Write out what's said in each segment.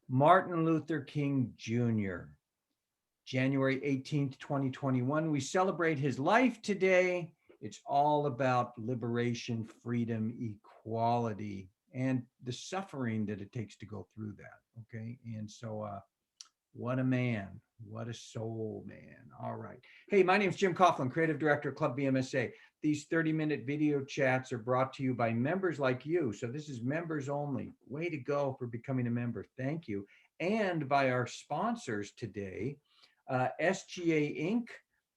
Martin Luther King Jr., January 18th, 2021. We celebrate his life today. It's all about liberation, freedom, equality, and the suffering that it takes to go through that. Okay. And so, what a man. What a soul, man. All right. Hey, my name is Jim Coughlin, Creative Director of ClubVMSA. These 30-minute video chats are brought to you by members like you. So this is members only. Way to go for becoming a member. Thank you. And by our sponsors today, SGA Inc.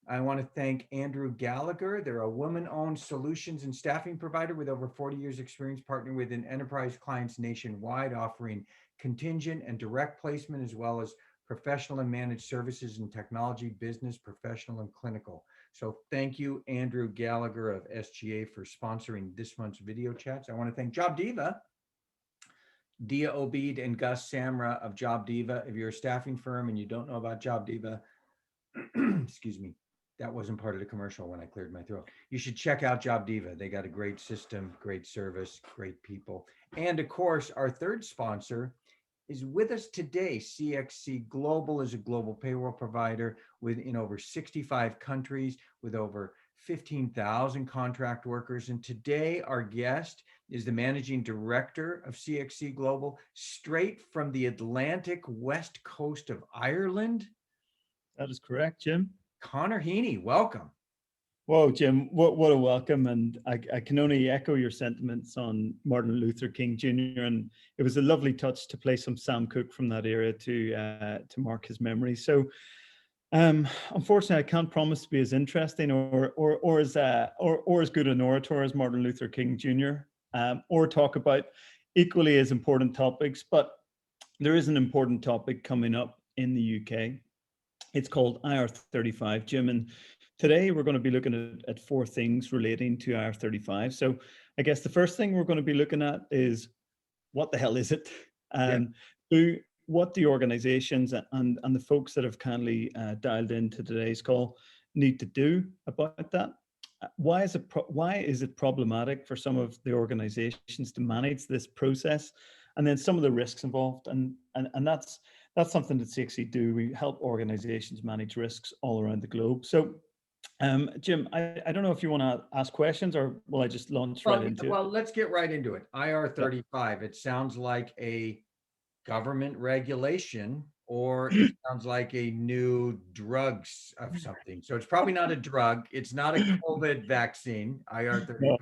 I want to thank Andrew Gallagher. They're a woman-owned solutions and staffing provider with over 40 years experience partnering with enterprise clients nationwide, offering contingent and direct placement, as well as professional and managed services in technology, business, professional, and clinical. So thank you, Andrew Gallagher of SGA, for sponsoring this month's video chats. I want to thank Job Diva, Dia Obeid and Gus Samra of Job Diva. If you're a staffing firm and you don't know about Job Diva, excuse me, that wasn't part of the commercial when I cleared my throat. You should check out Job Diva. They got a great system, great service, great people. And of course, our third sponsor is with us today. CXC Global is a global payroll provider in over 65 countries with over 15,000 contract workers. And today our guest is the managing director of CXC Global, straight from the Atlantic west coast of Ireland. That is correct, Jim. Connor Heaney, welcome. Whoa, Jim, what a welcome. And I can only echo your sentiments on Martin Luther King Jr. And it was a lovely touch to play some Sam Cooke from that era to mark his memory. So unfortunately, I can't promise to be as interesting or as good an orator as Martin Luther King Jr. Or talk about equally as important topics. But there is an important topic coming up in the UK. It's called IR35, Jim. And today we're going to be looking at four things relating to IR35. So I guess the first thing we're going to be looking at is what the hell is it? And what the organizations and the folks that have kindly dialed into today's call need to do about that. Why is it problematic for some of the organizations to manage this process? And then some of the risks involved. And that's something that CXC do. We help organizations manage risks all around the globe. So Jim, I don't know if you want to ask questions or will I just launch right into it? Well, let's get right into it. IR35, it sounds like a government regulation, or it sounds like a new drugs of something. So it's probably not a drug. It's not a COVID vaccine, IR35. No.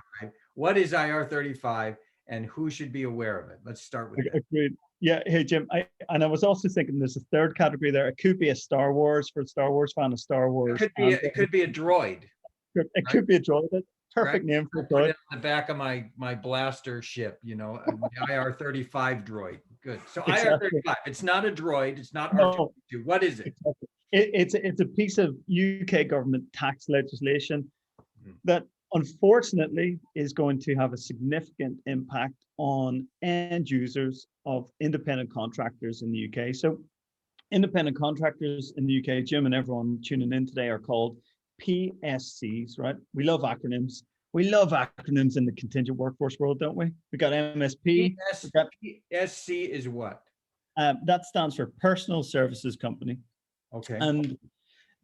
What is IR35 and who should be aware of it? Let's start with that. Agreed. Yeah. Hey, Jim. I was also thinking there's a third category there. It could be a Star Wars for a Star Wars fan, a Star Wars. It could be a droid. It could be a droid. Perfect name for a droid. Put it on the back of my blaster ship, the IR35 droid. Good. So exactly. IR35, it's not a droid. It's not R2D2. What is it? Exactly. It's a piece of UK government tax legislation that unfortunately is going to have a significant impact on end users of independent contractors in the UK. So independent contractors in the UK, Jim and everyone tuning in today, are called PSCs, right? We love acronyms. We love acronyms in the contingent workforce world, don't we? We got MSP. PSC is what? That stands for Personal Services Company. Okay. And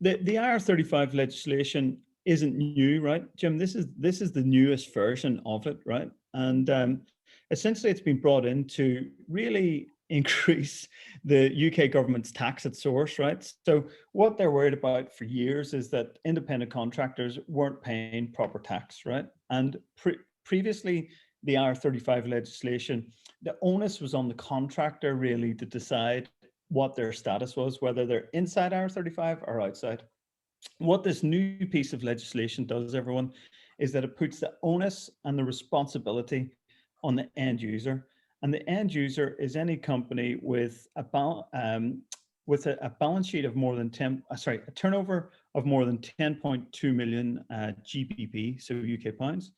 the IR35 legislation isn't new, right, Jim? This is the newest version of it, right? And essentially, it's been brought in to really increase the UK government's tax at source, right? So what they're worried about for years is that independent contractors weren't paying proper tax, right? And previously, the IR35 legislation, the onus was on the contractor really to decide what their status was, whether they're inside IR35 or outside. What this new piece of legislation does, everyone, is that it puts the onus and the responsibility on the end user. And the end user is any company with a balance sheet of more than a turnover of more than 10.2 million GBP, so UK pounds,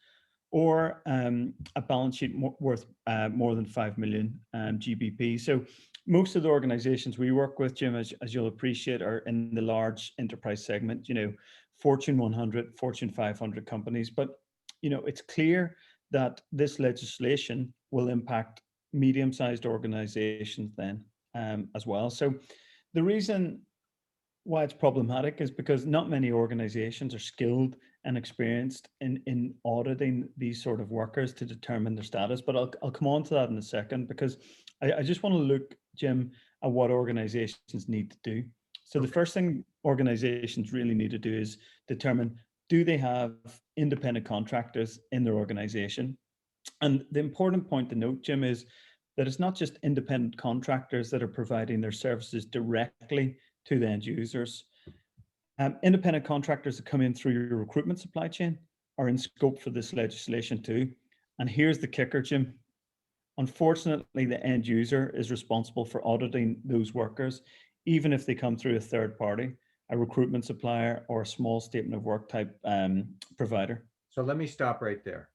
or a balance sheet worth more than 5 million GBP. So most of the organizations we work with, Jim, as you'll appreciate, are in the large enterprise segment, Fortune 100, Fortune 500 companies. But, it's clear that this legislation will impact medium-sized organizations then. as well. So the reason why it's problematic is because not many organizations are skilled and experienced in auditing these sort of workers to determine their status. But I'll come on to that in a second, because I just want to look, Jim, at what organizations need to do. So the first thing organizations really need to do is determine, do they have independent contractors in their organization? And the important point to note, Jim, is that it's not just independent contractors that are providing their services directly to the end users. Independent contractors that come in through your recruitment supply chain are in scope for this legislation too. And here's the kicker, Jim. Unfortunately, the end user is responsible for auditing those workers, even if they come through a third party, a recruitment supplier, or a small statement of work type provider. So let me stop right there.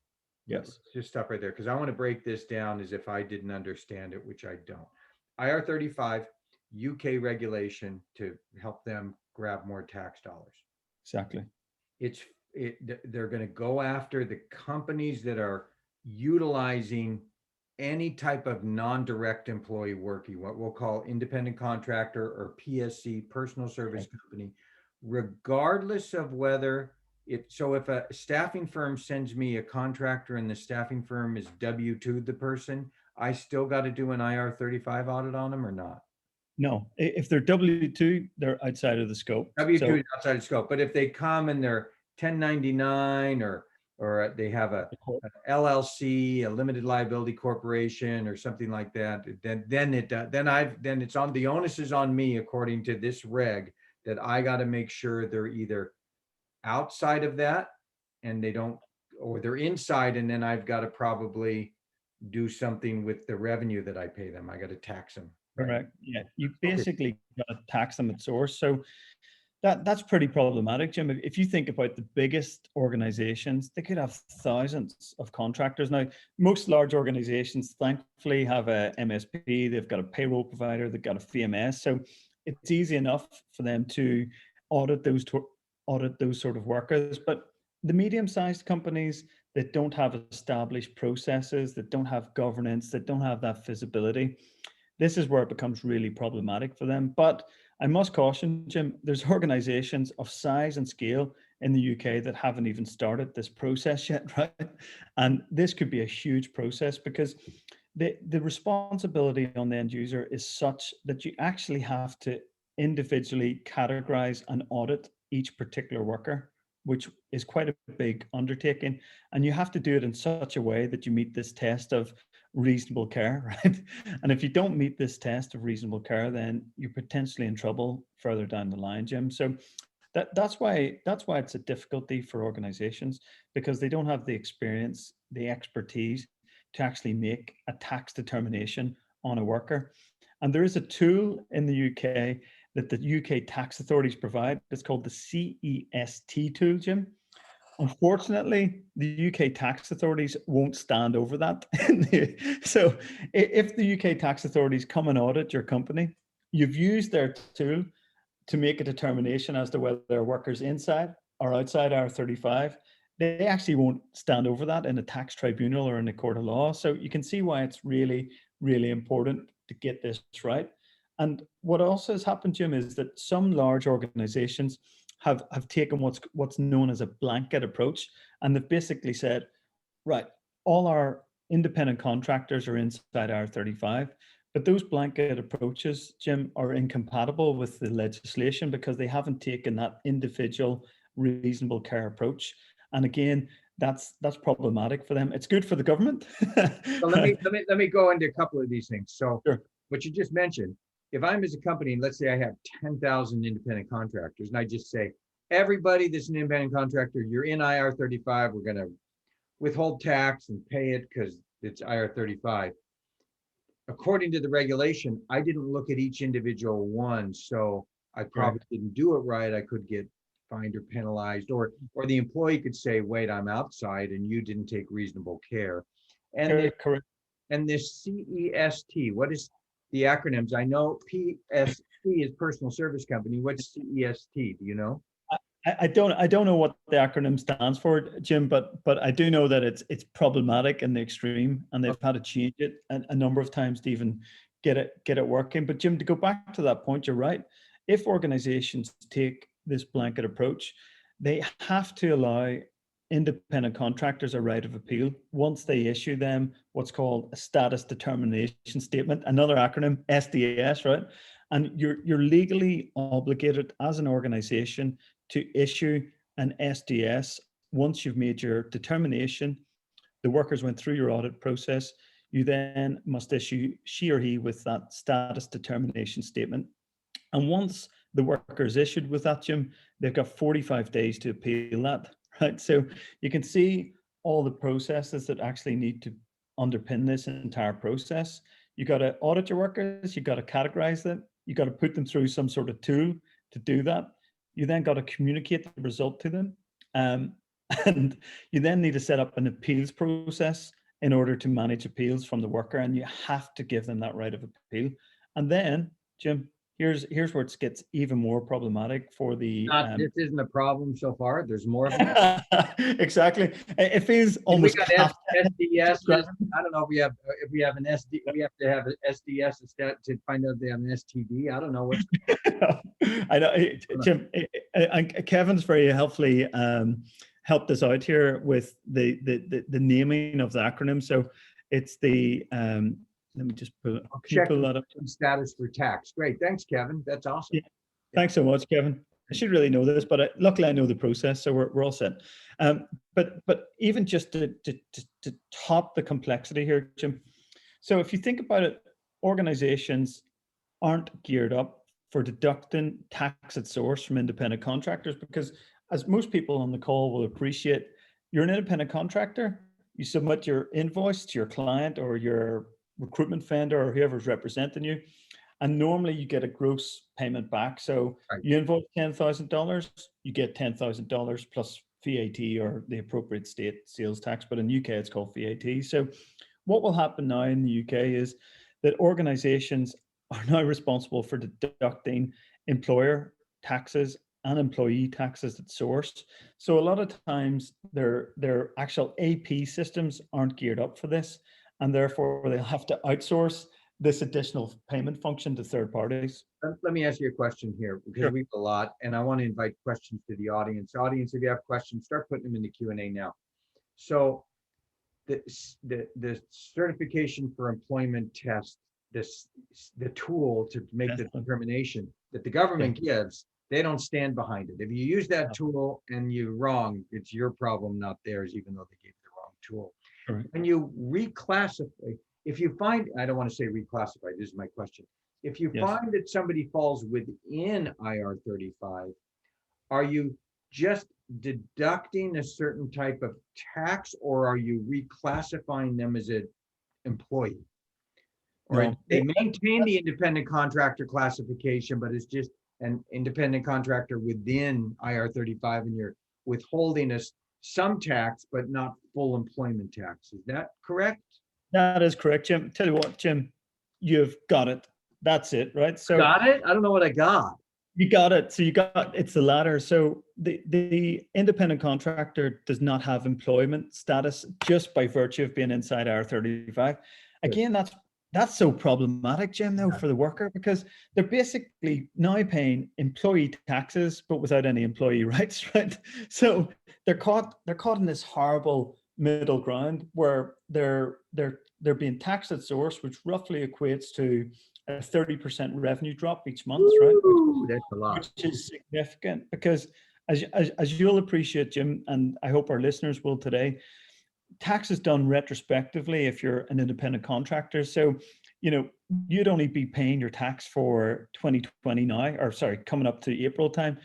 Yes. Just stop right there, because I want to break this down as if I didn't understand it, which I don't. IR35, UK regulation to help them grab more tax dollars. Exactly. They're going to go after the companies that are utilizing any type of non-direct employee working, what we'll call independent contractor or PSC, personal service company, regardless of whether so if a staffing firm sends me a contractor and the staffing firm is W-2 the person, I still got to do an IR35 audit on them or not? No, if they're W-2, they're outside of the scope. W-2 is outside of scope, but if they come and they're 1099 or they have a LLC, a limited liability corporation or something like that, then it's on, the onus is on me, according to this reg, that I got to make sure they're either outside of that and they don't, or they're inside, and then I've got to probably do something with the revenue that I pay them. I got to tax them. Right? Correct. Yeah, you basically got to tax them at source. So that's pretty problematic, Jim. If you think about the biggest organizations, they could have thousands of contractors. Now, most large organizations, thankfully, have a MSP, they've got a payroll provider, they've got a VMS. So it's easy enough for them to audit those sort of workers. But the medium-sized companies that don't have established processes, that don't have governance, that don't have that visibility, this is where it becomes really problematic for them. But I must caution, Jim, there's organizations of size and scale in the UK that haven't even started this process yet, right? And this could be a huge process, because the responsibility on the end user is such that you actually have to individually categorize and audit each particular worker, which is quite a big undertaking. And you have to do it in such a way that you meet this test of reasonable care, right? And if you don't meet this test of reasonable care, then you're potentially in trouble further down the line, Jim. So that's why it's a difficulty for organizations, because they don't have the experience, the expertise to actually make a tax determination on a worker. And there is a tool in the UK that the UK tax authorities provide. It's called the CEST tool, Jim. Unfortunately, the UK tax authorities won't stand over that. So if the UK tax authorities come and audit your company, you've used their tool to make a determination as to whether a worker's inside or outside IR35, they actually won't stand over that in a tax tribunal or in a court of law. So you can see why it's really, really important to get this right. And what also has happened, Jim, is that some large organizations have taken what's known as a blanket approach, and they've basically said, right, all our independent contractors are inside IR35, but those blanket approaches, Jim, are incompatible with the legislation because they haven't taken that individual reasonable care approach. And again, that's problematic for them. It's good for the government. So let me go into a couple of these things. So sure. What you just mentioned, if I'm as a company, and let's say I have 10,000 independent contractors, and I just say, everybody that's an independent contractor, you're in IR35, we're going to withhold tax and pay it because it's IR35. According to the regulation, I didn't look at each individual one, so I probably didn't do it right. I could get fined or penalized, or the employee could say, wait, I'm outside and you didn't take reasonable care. And correct. And this CEST, what is the acronyms? I know PSC is personal service company. What's CEST? Do you know? I don't know what the acronym stands for, Jim, but I do know that it's problematic in the extreme, and they've had to change it a number of times to even get it working. But Jim, to go back to that point, you're right. If organizations take this blanket approach, they have to allow independent contractors a right of appeal once they issue them what's called a status determination statement, another acronym, SDS, right? And you're legally obligated as an organization to issue an SDS once you've made your determination, the workers went through your audit process, you then must issue she or he with that status determination statement. And once the worker is issued with that, Jim, they've got 45 days to appeal that, right? So you can see all the processes that actually need to underpin this entire process. You got to audit your workers, you got to categorize them, you got to put them through some sort of tool to do that. You then got to communicate the result to them. And you then need to set up an appeals process in order to manage appeals from the worker, and you have to give them that right of appeal. And then, Jim, here's where it gets even more problematic for the. This isn't a problem so far. There's more of it. Exactly. It feels almost. We got SDS. I don't know if we have an SD. We have to have an SDS to find out if they have an STD. I don't know what's. I know, Jim. And Kevin's very helpfully helped us out here with the naming of the acronym. So it's the let me just pull that up. Status for tax. Great, thanks, Kevin. That's awesome. Yeah. Thanks so much, Kevin. I should really know this, but luckily I know the process, so we're all set. But even just to top the complexity here, Jim. So if you think about it, organizations aren't geared up for deducting tax at source from independent contractors because, as most people on the call will appreciate, you're an independent contractor. You submit your invoice to your client or your recruitment vendor or whoever's representing you, and normally you get a gross payment back. So you invoice $10,000, you get $10,000 plus VAT or the appropriate state sales tax, but in the UK it's called VAT. So what will happen now in the UK is that organizations are now responsible for deducting employer taxes and employee taxes at source. So a lot of times their actual AP systems aren't geared up for this, and therefore they'll have to outsource this additional payment function to third parties. Let me ask you a question here, because we have a lot, and I want to invite questions to the audience. Audience, if you have questions, start putting them in the Q&A now. So the certification for employment test, the tool to make the determination that the government gives, they don't stand behind it. If you use that tool and you're wrong, it's your problem, not theirs, even though they gave the wrong tool. Correct. When you reclassify, if you find, I don't want to say reclassify, this is my question. If you find that somebody falls within IR35, are you just deducting a certain type of tax, or are you reclassifying them as an employee? Or they maintain the independent contractor classification, but it's just an independent contractor within IR35, and you're withholding some tax, but not full employment tax. Is that correct? That is correct, Jim. Tell you what, Jim, you've got it. That's it, right? So got it? I don't know what I got. You got it. So it's the latter. So the independent contractor does not have employment status just by virtue of being inside IR35. Again, that's so problematic, Jim, though, for the worker, because they're basically now paying employee taxes, but without any employee rights, right? So they're caught in this horrible middle ground where they're being taxed at source, which roughly equates to a 30% revenue drop each month, right? That's a lot. Which is significant because, as you'll appreciate, Jim, and I hope our listeners will today, tax is done retrospectively if you're an independent contractor. So, you'd only be paying your tax for 2020 now, or sorry, coming up to April time.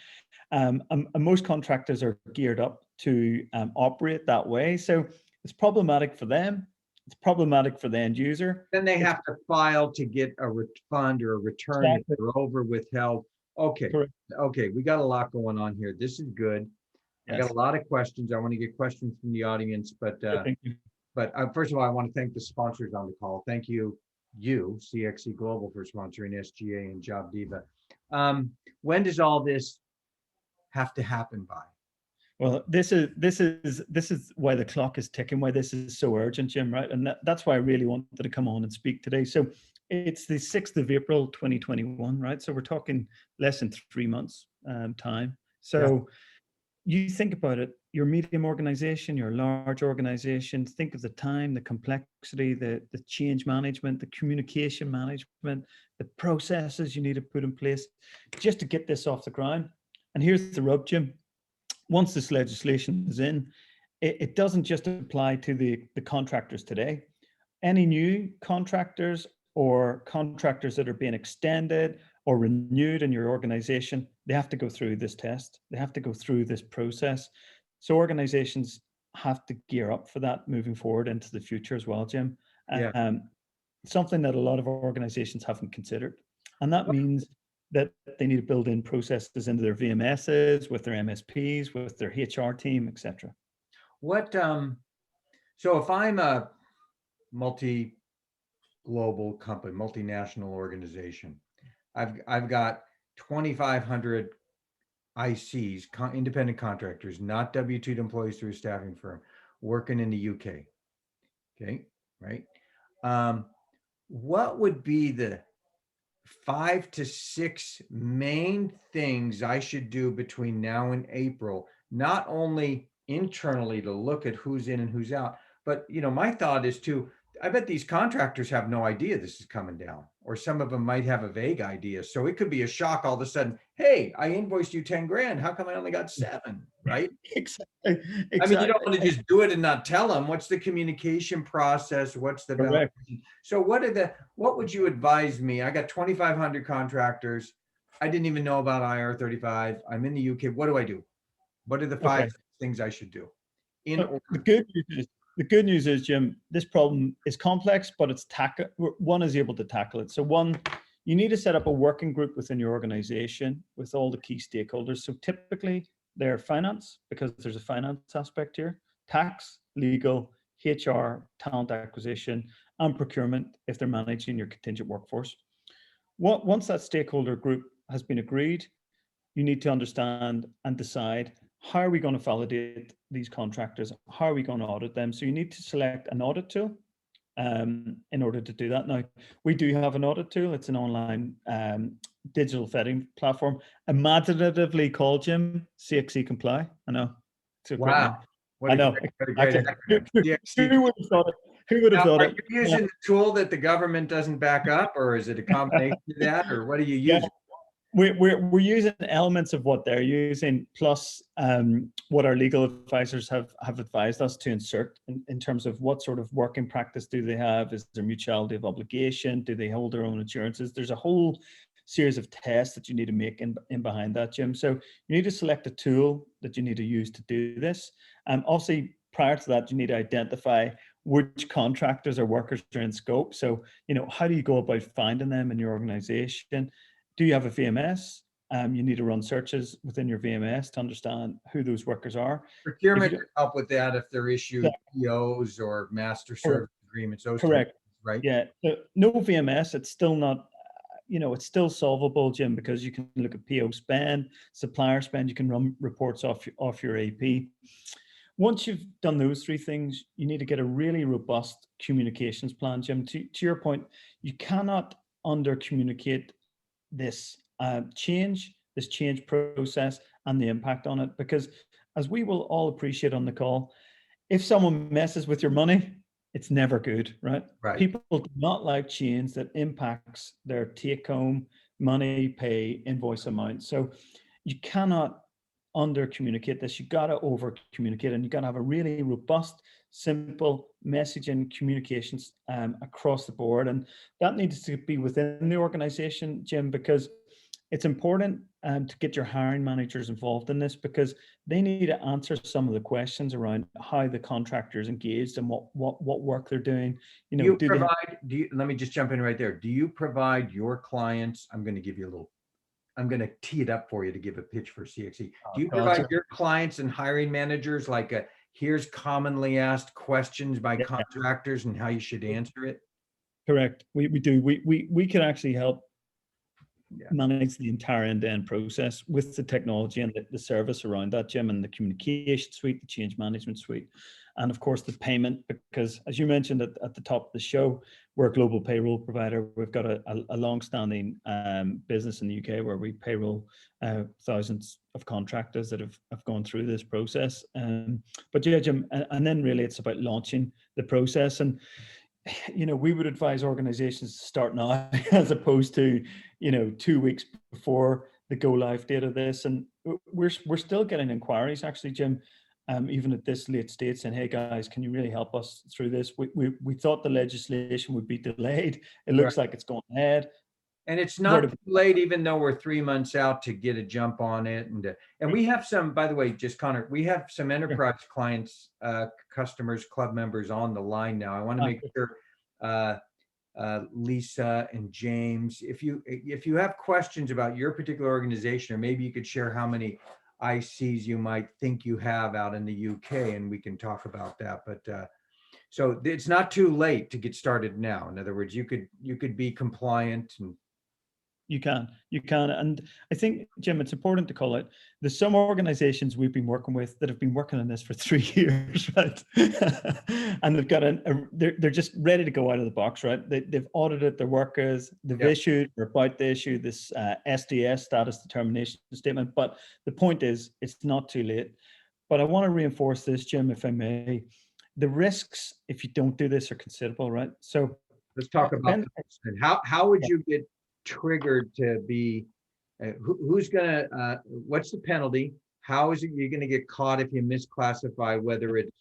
And most contractors are geared up to operate that way. So it's problematic for them. It's problematic for the end user. Then they have to file to get a refund or a return if they're over withheld. Okay. Correct. Okay. We got a lot going on here. This is good. Yes. I got a lot of questions. I want to get questions from the audience, but first of all, I want to thank the sponsors on the call. Thank you, CXC Global, for sponsoring SGA and Job Diva. When does all this have to happen by? Well, this is why the clock is ticking, why this is so urgent, Jim, right? And that's why I really wanted to come on and speak today. So it's the 6th of April, 2021, right? So we're talking less than 3 months time. So you think about it, your medium organization, your large organization, think of the time, the complexity, the change management, the communication management, the processes you need to put in place just to get this off the ground. And here's the rub, Jim. Once this legislation is in, it doesn't just apply to the contractors today. Any new contractors or contractors that are being extended or renewed in your organization, they have to go through this test. They have to go through this process. So organizations have to gear up for that moving forward into the future as well, Jim. Yeah. Something that a lot of organizations haven't considered. And that means that they need to build in processes into their VMSs, with their MSPs, with their HR team, etc. What, so if I'm a global company, multinational organization, I've got 2,500 ICs, independent contractors, not W-2 employees through a staffing firm, working in the UK. Okay, right? What would be the 5 to 6 main things I should do between now and April, not only internally to look at who's in and who's out, but my thought is to, I bet these contractors have no idea this is coming down, or some of them might have a vague idea. So it could be a shock all of a sudden. Hey, I invoiced you 10 grand. How come I only got 7? Right? Exactly. I mean, you don't want to just do it and not tell them. What's the communication process? What's the validation? So what would you advise me? I got 2,500 contractors. I didn't even know about IR35. I'm in the UK. What do I do? What are the 5 things I should do? The good news is, Jim, this problem is complex, but one is able to tackle it. So one, you need to set up a working group within your organization with all the key stakeholders. So typically they're finance, because there's a finance aspect here, tax, legal, HR, talent acquisition, and procurement if they're managing your contingent workforce. Once that stakeholder group has been agreed, you need to understand and decide, how are we going to validate these contractors? How are we going to audit them? So you need to select an audit tool in order to do that. Now, we do have an audit tool. It's an online digital vetting platform, imaginatively called, Jim, CXC Comply. I know. Wow. I know. Who would have thought it? Who would have thought it? Are you using the tool that the government doesn't back up, or is it a combination of that, or what are you using? We're using elements of what they're using, plus what our legal advisors have advised us to insert in terms of what sort of working practice do they have? Is there mutuality of obligation? Do they hold their own insurances? There's a whole series of tests that you need to make in behind that, Jim. So you need to select a tool that you need to use to do this. Obviously, prior to that, you need to identify which contractors or workers are in scope. So, how do you go about finding them in your organization? Do you have a VMS? You need to run searches within your VMS to understand who those workers are. Procurement can help with that if they're issued POs or master service agreements. Correct. Right? Yeah. No VMS. It's still not, it's still solvable, Jim, because you can look at PO spend, supplier spend. You can run reports off your AP. Once you've done those 3 things, you need to get a really robust communications plan, Jim. To your point, you cannot under-communicate this change process and the impact on it, because as we will all appreciate on the call, if someone messes with your money, it's never good, right? People do not like change that impacts their take-home money, pay, invoice amount. So you cannot under communicate this. You got to over communicate, and you got to have a really robust, simple messaging communications across the board. And that needs to be within the organization, Jim, because it's important to get your hiring managers involved in this, because they need to answer some of the questions around how the contractor is engaged and what work they're doing. Let me just jump in right there. Do you provide your clients? I'm going to tee it up for you to give a pitch for CXC. Do you provide your clients and hiring managers like here's commonly asked questions by contractors and how you should answer it? Correct. We do. We can actually help manage the entire end-to-end process with the technology and the service around that, Jim, and the communication suite, the change management suite, and of course the payment, because as you mentioned at the top of the show, we're a global payroll provider. We've got a long-standing business in the UK where we payroll thousands of contractors that have gone through this process. But yeah, Jim, and then really it's about launching the process. And we would advise organizations to start now as opposed to 2 weeks before the go live date of this. And we're still getting inquiries, actually, Jim, even at this late stage, saying, hey guys, can you really help us through this? We thought the legislation would be delayed. It looks like it's going ahead. And it's not too late, even though we're 3 months out, to get a jump on it. And we have some, by the way, just Connor, we have some enterprise clients, customers, club members on the line now. I want to make sure, Lisa and James, if you have questions about your particular organization, or maybe you could share how many ICs you might think you have out in the UK, and we can talk about that. But so it's not too late to get started now. In other words, you could be compliant. And You can. And I think, Jim, it's important to call out, there's some organizations we've been working with that have been working on this for 3 years, right? And they've got they're just ready to go out of the box, right? They've audited their workers, they've issued, or about to issue this SDS, status determination statement. But the point is, it's not too late. But I want to reinforce this, Jim, if I may. The risks, if you don't do this, are considerable, right? So let's talk about this. And how would you get triggered to be, who's gonna, what's the penalty? How is it you're gonna get caught if you misclassify, whether it's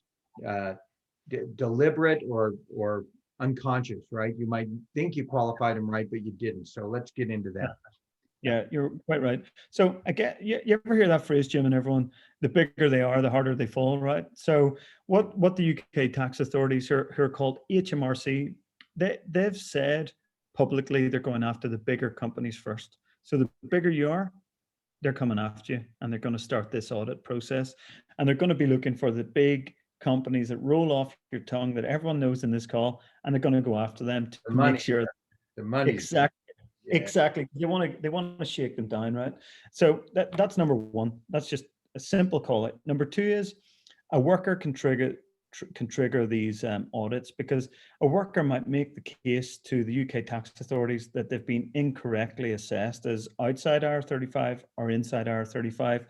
deliberate or unconscious, right? You might think you qualified them right, but you didn't. So let's get into that. Yeah, you're quite right. So again, you ever hear that phrase, Jim, and everyone, the bigger they are, the harder they fall, right? So what the UK tax authorities, who are called HMRC, they've said publicly they're going after the bigger companies first. So the bigger you are, they're coming after you, and they're going to start this audit process, and they're going to be looking for the big companies that roll off your tongue that everyone knows in this call, and they're going to go after them to make sure the money. Exactly. They want to shake them down, right? So that's number one. That's just a simple call out. Number two is a worker can trigger these audits, because a worker might make the case to the UK tax authorities that they've been incorrectly assessed as outside IR35 or inside IR35.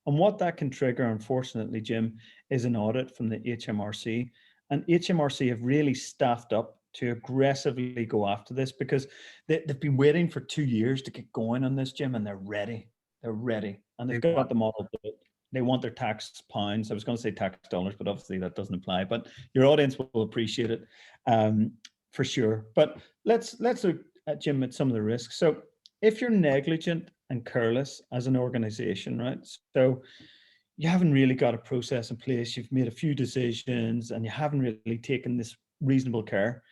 And what that can trigger, unfortunately, Jim, is an audit from the HMRC. And HMRC have really staffed up to aggressively go after this, because they've been waiting for 2 years to get going on this, Jim, and they're ready. And they've got the model built. They want their tax pounds. I was going to say tax dollars, but obviously that doesn't apply. But your audience will appreciate it for sure. But let's look at, Jim, at some of the risks. So if you're negligent and careless as an organization, right? So you haven't really got a process in place. You've made a few decisions and you haven't really taken this reasonable care.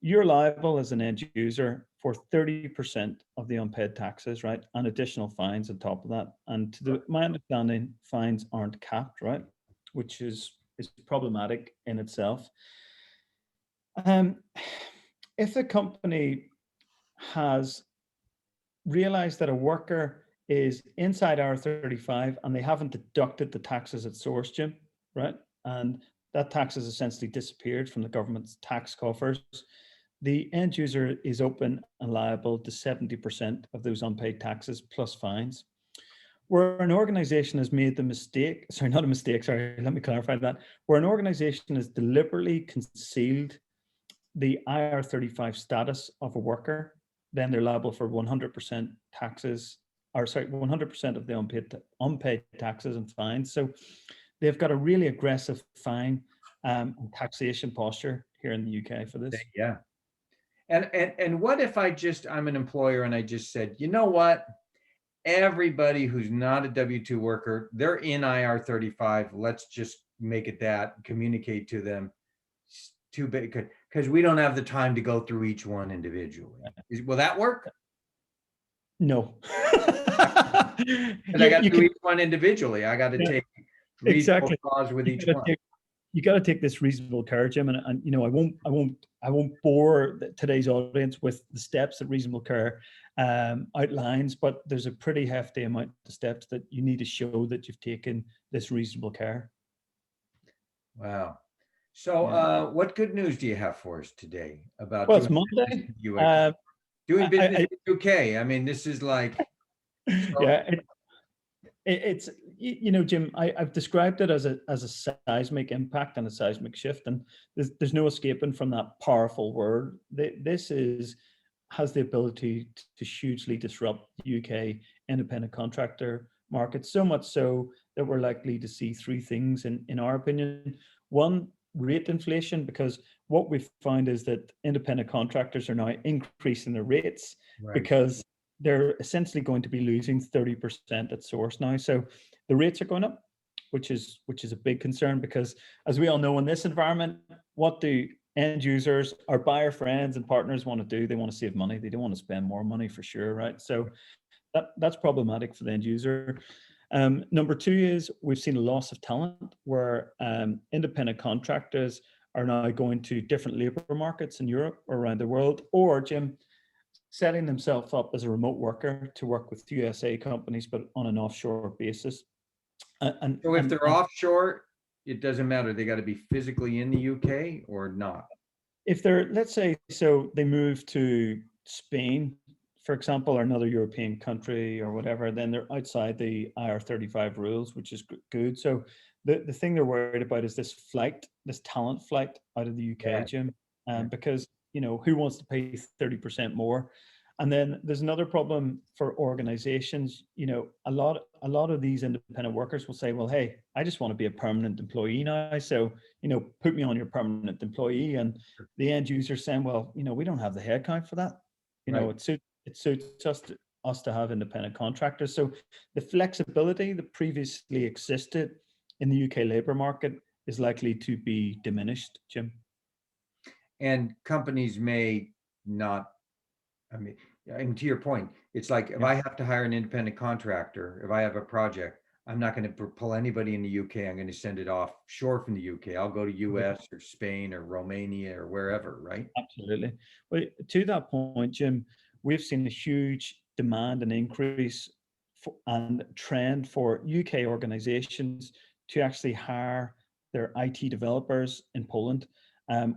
You're liable as an end user for 30% of the unpaid taxes, right? And additional fines on top of that. And to my understanding, fines aren't capped, right? Which is problematic in itself. If the company has realized that a worker is inside IR35 and they haven't deducted the taxes at source, Jim, right? And that tax has essentially disappeared from the government's tax coffers, the end user is open and liable to 70% of those unpaid taxes plus fines. Where an organization has made the mistake, let me clarify that. Where an organization has deliberately concealed the IR35 status of a worker, then they're liable for 100% taxes, 100% of the unpaid taxes and fines. So they've got a really aggressive fine and taxation posture here in the UK for this. Yeah. And what if I'm an employer and I just said, you know what? Everybody who's not a W-2 worker, they're in IR35. Let's just make it that, communicate to them. It's too big, because we don't have the time to go through each one individually. Will that work? No. And I got to do each one individually. I got to take reasonable clause with each one. you got to take this reasonable care, Jim, and you know, I won't bore today's audience with the steps that reasonable care outlines, but there's a pretty hefty amount of steps that you need to show that you've taken this reasonable care. Wow. So what good news do you have for us today about Well, it's Monday. Doing business in the UK? I mean, this is like yeah, it's, you know, Jim, I've described it as a seismic impact and a seismic shift, and there's no escaping from that powerful word. This has the ability to hugely disrupt the UK independent contractor market, so much so that we're likely to see three things in our opinion. One, rate inflation, because what we've found is that independent contractors are now increasing their rates, right, because they're essentially going to be losing 30% at source now. So the rates are going up, which is a big concern, because as we all know, in this environment, what do end users, our buyer friends and partners want to do? They want to save money. They don't want to spend more money, for sure, right? So that's problematic for the end user. Number two is we've seen a loss of talent, where independent contractors are now going to different labor markets in Europe or around the world, or, Jim, setting themselves up as a remote worker to work with USA companies, but on an offshore basis. So if they're offshore, it doesn't matter. They got to be physically in the UK or not? If they're, let's say, so they move to Spain, for example, or another European country or whatever, then they're outside the IR35 rules, which is good. So the thing they're worried about is this talent flight out of the UK, yeah, Jim, because, you know, who wants to pay 30% more? And then there's another problem for organizations. You know, a lot of these independent workers will say, well, hey, I just want to be a permanent employee now. So, you know, put me on your permanent employee. And the end user saying, well, you know, we don't have the headcount for that. You know, it suits us to have independent contractors. So the flexibility that previously existed in the UK labor market is likely to be diminished, Jim. And companies may not, I mean, and to your point, it's like if I have to hire an independent contractor, if I have a project, I'm not going to pull anybody in the UK. I'm going to send it offshore from the UK. I'll go to US or Spain or Romania or wherever, right? Absolutely. Well, to that point, Jim, we've seen a huge demand and increase and trend for UK organizations to actually hire their IT developers in Poland.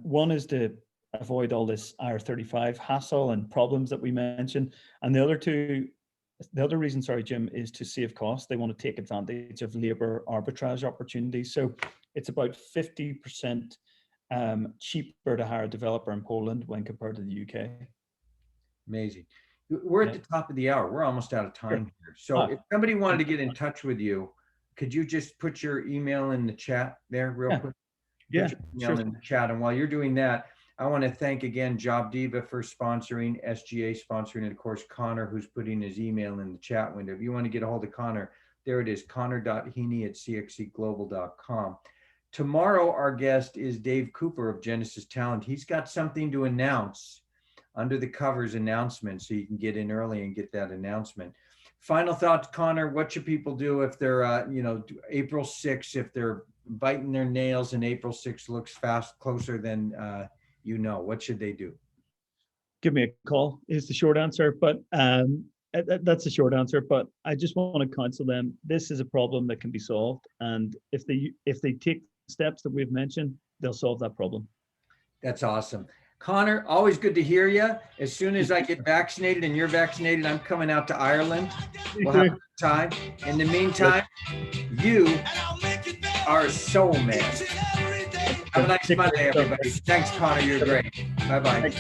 One is to avoid all this IR35 hassle and problems that we mentioned. And the other reason, sorry, Jim, is to save costs. They want to take advantage of labor arbitrage opportunities. So it's about 50% cheaper to hire a developer in Poland when compared to the UK. Amazing. We're at the top of the hour. We're almost out of time here. So if somebody wanted to get in touch with you, could you just put your email in the chat there real quick? Yeah, email in the chat. And while you're doing that, I want to thank again Job Diva for sponsoring, SGA sponsoring, and of course Connor, who's putting his email in the chat window. If you want to get a hold of Connor, there it is, connor.heaney@cxcglobal.com. Tomorrow, our guest is Dave Cooper of Genesis Talent. He's got something to announce under the covers announcement, so you can get in early and get that announcement. Final thoughts, Connor, what should people do if they're, you know, April 6th, if they're biting their nails and April 6th looks closer than, you know, what should they do? Give me a call is the short answer, but that's the short answer. But I just want to counsel them. This is a problem that can be solved, and if they take steps that we've mentioned, they'll solve that problem. That's awesome. Connor, always good to hear you. As soon as I get vaccinated and you're vaccinated, I'm coming out to Ireland. We'll have a good time. In the meantime, you are so mad. Have a nice Monday, everybody. Thanks, Connor. You're great. Bye-bye.